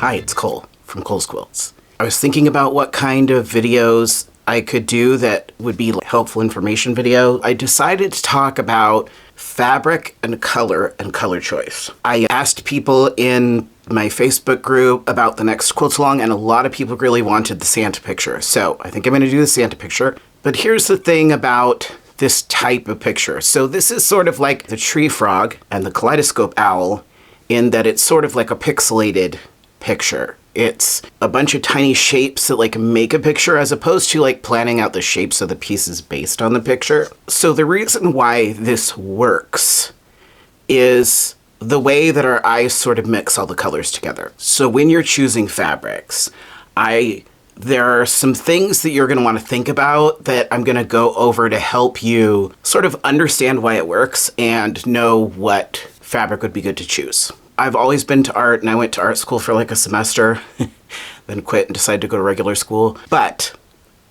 Hi, it's Cole from Cole's Quilts. I was thinking about what kind of videos I could do that would be helpful information video. I decided to talk about fabric and color choice. I asked people in my Facebook group about the next quilt along, and a lot of people really wanted the Santa picture. So I think I'm going to do the Santa picture. But here's the thing about this type of picture. So this is sort of like the tree frog and the kaleidoscope owl in that it's sort of like a pixelated picture. It's a bunch of tiny shapes that make a picture as opposed to planning out the shapes of the pieces based on the picture. So the reason why this works is the way that our eyes sort of mix all the colors together. So when you're choosing fabrics, there are some things that you're going to want to think about that I'm going to go over to help you sort of understand why it works and know what fabric would be good to choose. I've always been to art, and I went to art school for a semester, then quit and decided to go to regular school. But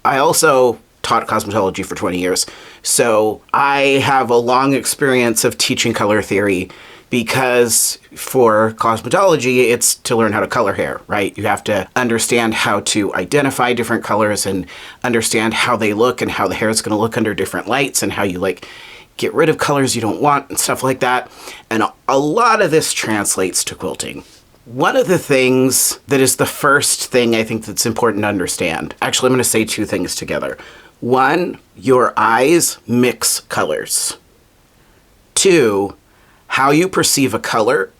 I also taught cosmetology for 20 years. So I have a long experience of teaching color theory because for cosmetology, it's to learn how to color hair, right? You have to understand how to identify different colors and understand how they look and how the hair is going to look under different lights and how you get rid of colors you don't want and stuff like that. And a lot of this translates to quilting. One of the things that is the first thing I think that's important to understand, actually I'm going to say two things together. One, your eyes mix colors. Two, how you perceive a color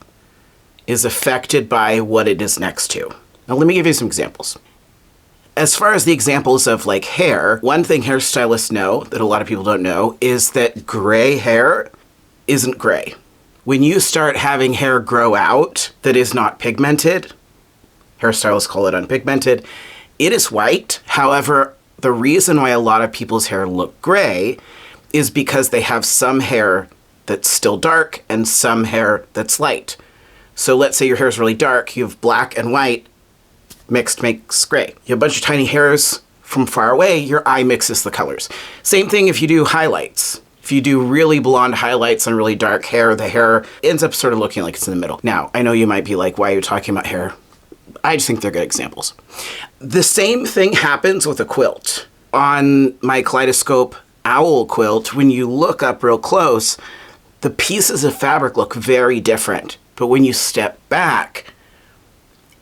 is affected by what it is next to. Now let me give you some examples. As far as the examples of hair, one thing hairstylists know that a lot of people don't know is that gray hair isn't gray. When you start having hair grow out that is not pigmented, hairstylists call it unpigmented, it is white. However, the reason why a lot of people's hair look gray is because they have some hair that's still dark and some hair that's light. So let's say your hair is really dark, you have black and white, mixed makes gray. You have a bunch of tiny hairs from far away, your eye mixes the colors. Same thing if you do highlights. If you do really blonde highlights on really dark hair, the hair ends up sort of looking like it's in the middle. Now, I know you might be like, why are you talking about hair? I just think they're good examples. The same thing happens with a quilt. On my kaleidoscope owl quilt, when you look up real close, the pieces of fabric look very different. But when you step back,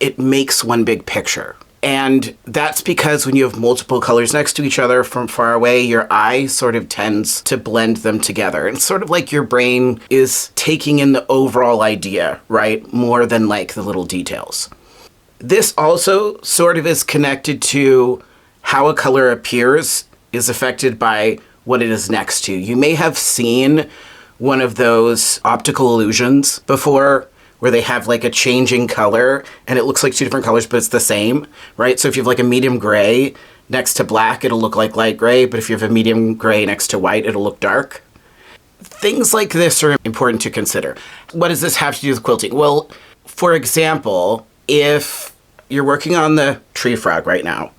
it makes one big picture. And that's because when you have multiple colors next to each other from far away, your eye sort of tends to blend them together. It's sort of like your brain is taking in the overall idea, right? More than the little details. This also sort of is connected to how a color appears is affected by what it is next to. You may have seen one of those optical illusions before, where they have a changing color and it looks like two different colors, but it's the same, right? So if you have a medium gray next to black, it'll look like light gray, but if you have a medium gray next to white, it'll look dark. Things like this are important to consider. What does this have to do with quilting? Well, for example, if you're working on the tree frog right now,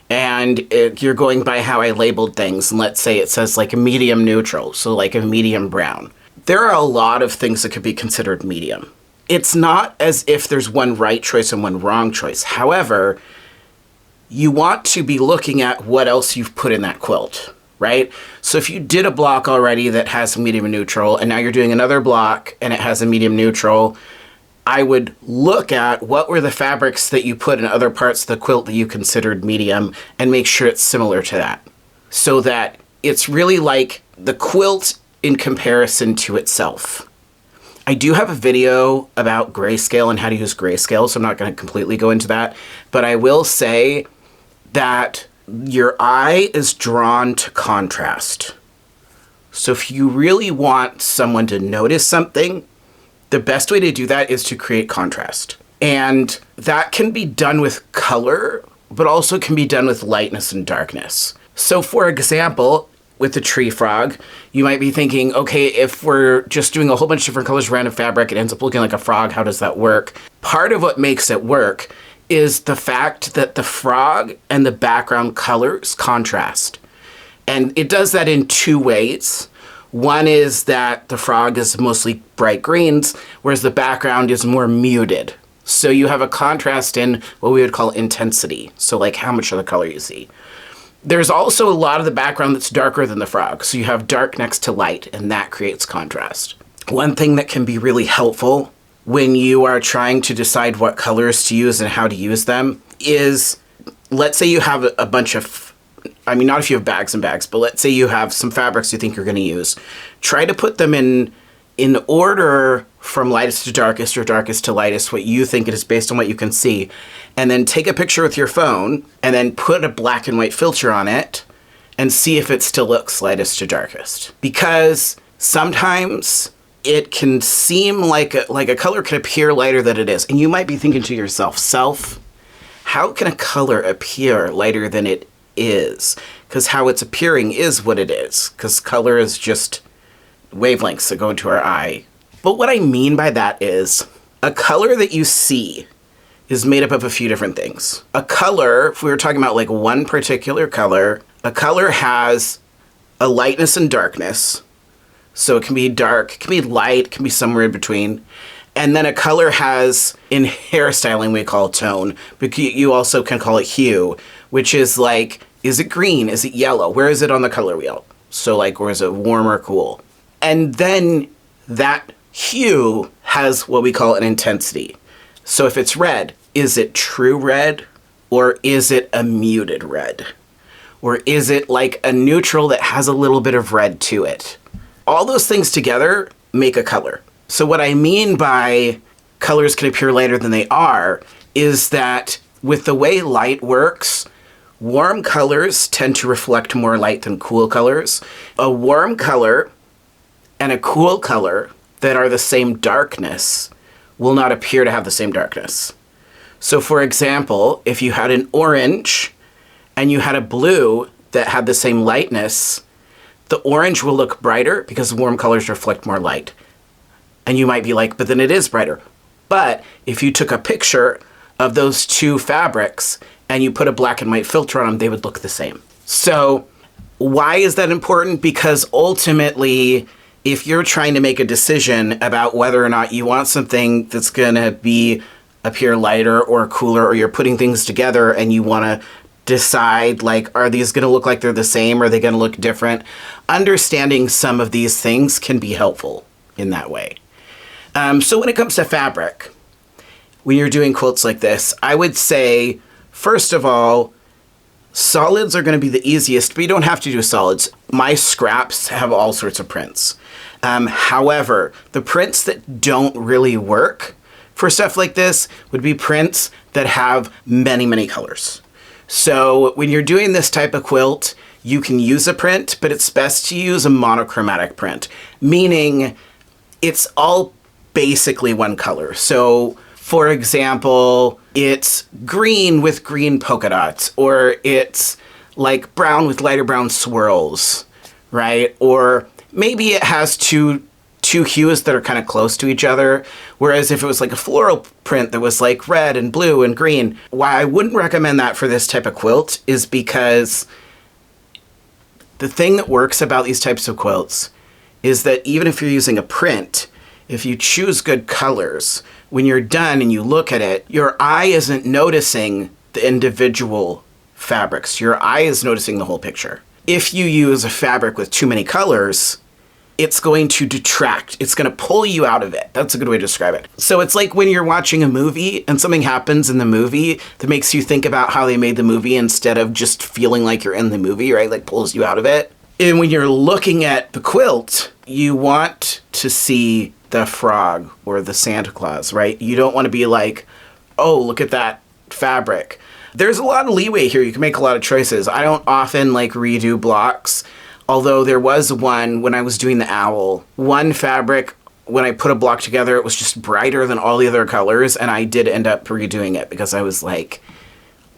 and you're going by how I labeled things, and let's say it says a medium neutral, so a medium brown. There are a lot of things that could be considered medium. It's not as if there's one right choice and one wrong choice. However, you want to be looking at what else you've put in that quilt, right? So if you did a block already that has a medium neutral, and now you're doing another block and it has a medium neutral, I would look at what were the fabrics that you put in other parts of the quilt that you considered medium and make sure it's similar to that. So that it's really like the quilt in comparison to itself. I do have a video about grayscale and how to use grayscale, so I'm not going to completely go into that, but I will say that your eye is drawn to contrast. So if you really want someone to notice something, the best way to do that is to create contrast. And that can be done with color, but also can be done with lightness and darkness. So for example, with the tree frog, you might be thinking, okay, if we're just doing a whole bunch of different colors of random fabric, it ends up looking like a frog. How does that work? Part of what makes it work is the fact that the frog and the background colors contrast. And it does that in two ways. One is that the frog is mostly bright greens, whereas the background is more muted. So you have a contrast in what we would call intensity. So like how much of the color you see. There's also a lot of the background that's darker than the frog. So you have dark next to light, and that creates contrast. One thing that can be really helpful when you are trying to decide what colors to use and how to use them is, let's say you have a bunch of, I mean, not if you have bags and bags, but let's say you have some fabrics you think you're going to use. Try to put them in order from lightest to darkest or darkest to lightest, what you think it is based on what you can see. And then take a picture with your phone and then put a black and white filter on it and see if it still looks lightest to darkest. Because sometimes it can seem like a color can appear lighter than it is. And you might be thinking to yourself, how can a color appear lighter than it is? Because how it's appearing is what it is. Because color is just wavelengths that go into our eye. But what I mean by that is a color that you see is made up of a few different things. A color, if we were talking about like one particular color, a color has a lightness and darkness. So it can be dark, it can be light, it can be somewhere in between. And then a color has, in hairstyling we call tone, but you also can call it hue, which is like, is it green? Is it yellow? Where is it on the color wheel? So like, or is it warm or cool? And then that hue has what we call an intensity. So if it's red, is it true red? Or is it a muted red? Or is it like a neutral that has a little bit of red to it? All those things together make a color. So what I mean by colors can appear lighter than they are is that with the way light works, warm colors tend to reflect more light than cool colors. A warm color and a cool color that are the same darkness will not appear to have the same darkness. So for example, if you had an orange and you had a blue that had the same lightness, the orange will look brighter because warm colors reflect more light. And you might be like, but then it is brighter. But if you took a picture of those two fabrics and you put a black and white filter on them, they would look the same. So why is that important? Because ultimately, if you're trying to make a decision about whether or not you want something that's going to appear lighter or cooler, or you're putting things together and you want to decide, like, are these going to look like they're the same? Or are they going to look different? Understanding some of these things can be helpful in that way. So when it comes to fabric, when you're doing quilts like this, I would say, first of all, solids are going to be the easiest, but you don't have to do solids. My scraps have all sorts of prints. However, the prints that don't really work for stuff like this would be prints that have many, many colors. So when you're doing this type of quilt, you can use a print, but it's best to use a monochromatic print, meaning it's all basically one color. So for example, it's green with green polka dots, or it's like brown with lighter brown swirls, right? Or maybe it has two hues that are kind of close to each other. Whereas if it was like a floral print that was like red and blue and green, why I wouldn't recommend that for this type of quilt is because the thing that works about these types of quilts is that even if you're using a print, if you choose good colors, when you're done and you look at it, your eye isn't noticing the individual fabrics. Your eye is noticing the whole picture. If you use a fabric with too many colors, it's going to detract. It's going to pull you out of it. That's a good way to describe it. So it's like when you're watching a movie and something happens in the movie that makes you think about how they made the movie instead of just feeling like you're in the movie, right? Like pulls you out of it. And when you're looking at the quilt, you want to see the frog or the Santa Claus, right? You don't want to be like, oh, look at that fabric. There's a lot of leeway here. You can make a lot of choices. I don't often like redo blocks. Although there was one when I was doing the owl, one fabric, when I put a block together, it was just brighter than all the other colors. And I did end up redoing it because I was like,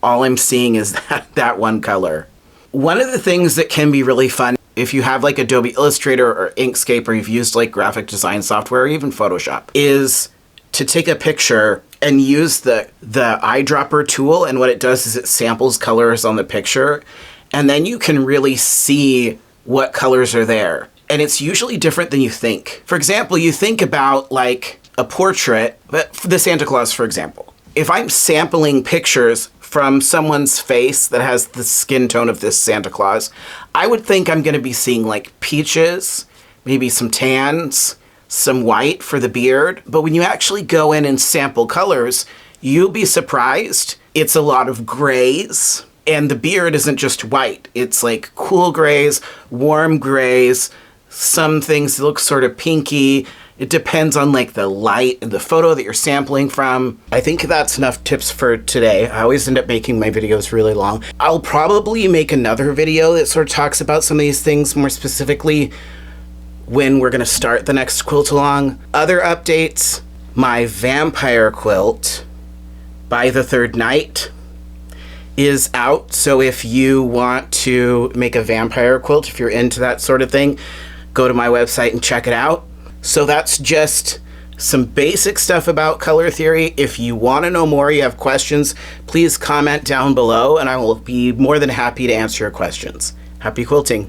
all I'm seeing is that one color. One of the things that can be really fun, if you have like Adobe Illustrator or Inkscape, or you've used like graphic design software or even Photoshop, is to take a picture and use the eyedropper tool. And what it does is it samples colors on the picture. And then you can really see what colors are there. And it's usually different than you think. For example, you think about like a portrait, but the Santa Claus, for example. If I'm sampling pictures from someone's face that has the skin tone of this Santa Claus, I would think I'm going to be seeing like peaches, maybe some tans, some white for the beard. But when you actually go in and sample colors, you'll be surprised. It's a lot of grays, and the beard isn't just white. It's like cool grays, warm grays, some things look sort of pinky. It depends on like the light and the photo that you're sampling from. I think that's enough tips for today. I always end up making my videos really long. I'll probably make another video that sort of talks about some of these things more specifically when we're gonna start the next quilt along. Other updates, my vampire quilt by the third night is out. So if you want to make a vampire quilt, if you're into that sort of thing, go to my website and check it out. So that's just some basic stuff about color theory. If you want to know more, you have questions, please comment down below and I will be more than happy to answer your questions. Happy quilting.